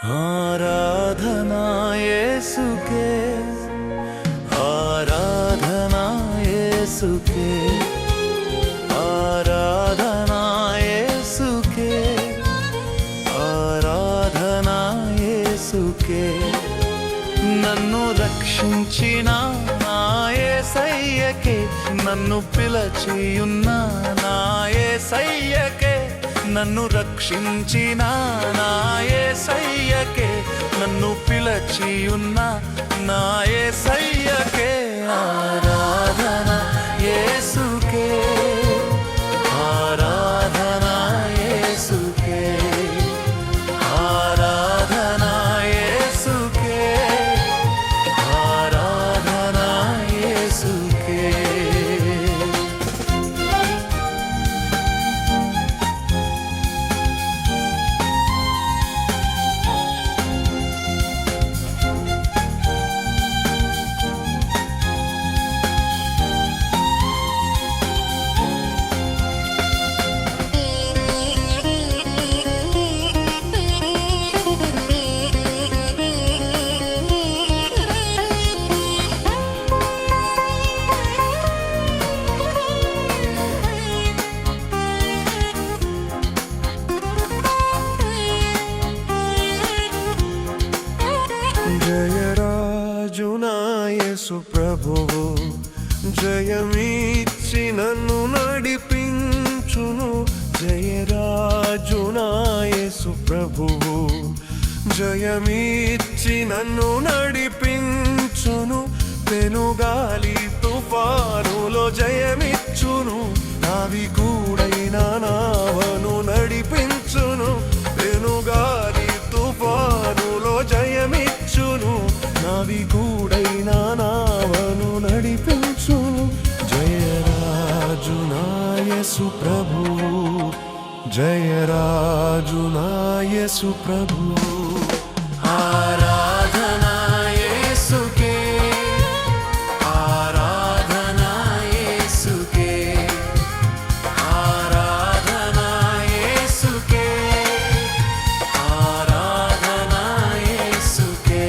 आराधना येसुके, आराधना येसुके, आराधना येसुके, आराधना येसुके। నన్ను రక్షించిన నా యేసయ్యకే, నన్ను పిలచియున్న నా యేసయ్యకే, నన్ను రక్షించిన నా యేసయ్యకే, నన్ను పిలచియున్న నా యేసయ్యకే। ఆరాధన యేసుకే, ఆరాధన యేసుకే, ఆరాధన యేసుకే, ఆరాధన యేసుకే। జయరాజునా యేసు ప్రభువు, జయమిచ్చి నన్ను నడిపించును। జయరాజునా యేసు ప్రభువు, జయమిచ్చి నన్ను నడిపించును। పెనుగాలి తుఫానులో జయమిచ్చును, నావికుడైన నావను నడిపించును। పెనుగాలి తుఫానులో జయమిచ్చును, నావికుడైన నావను నడిపించును। జయరాజు నా యేసు ప్రభువు, జయరాజు నా యేసు ప్రభువు। ఆరాధనా యేసుకే, ఆరాధనా యేసుకే, ఆరాధనా యేసుకే, ఆరాధనా యేసుకే।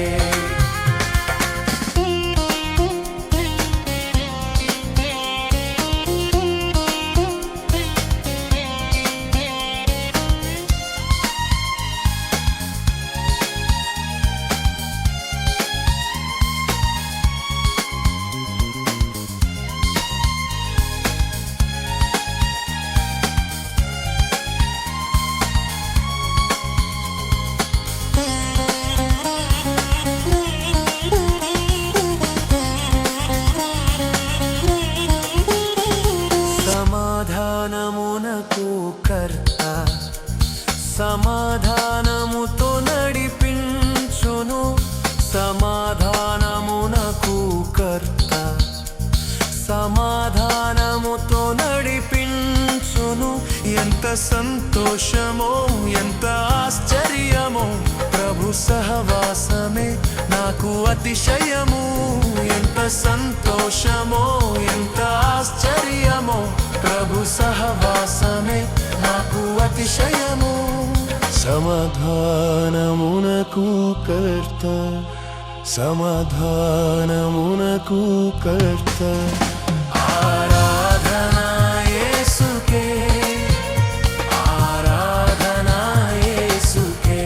సమాధానమునకు కర్త, సమాధానముతో నడిపించును। సమాధానమునకు కర్త, సమాధానముతో నడిపించును। ఎంత సంతోషమో, ఎంత ఆశ్చర్యమో, ప్రభు సహవాసమే నాకు అతిశయము। ఎంత సంతోషమో, ఎంత ఆశ్చర్యమో, ప్రభు సహవాసమే నాకు అతిశయము। సమాధానమునకు కర్త, సమాధానమునకు కర్త। ఆరాధనా యేసుకే, ఆరాధనా యేసుకే,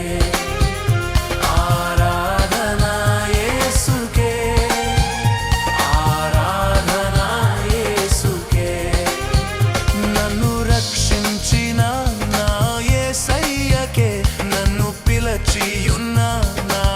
ఆరాధనా యేసుకే, ఆరాధనా యేసుకే। నన్ను రక్షించిన నా యేసయ్యకే, నన్ను పిలచియున్న నా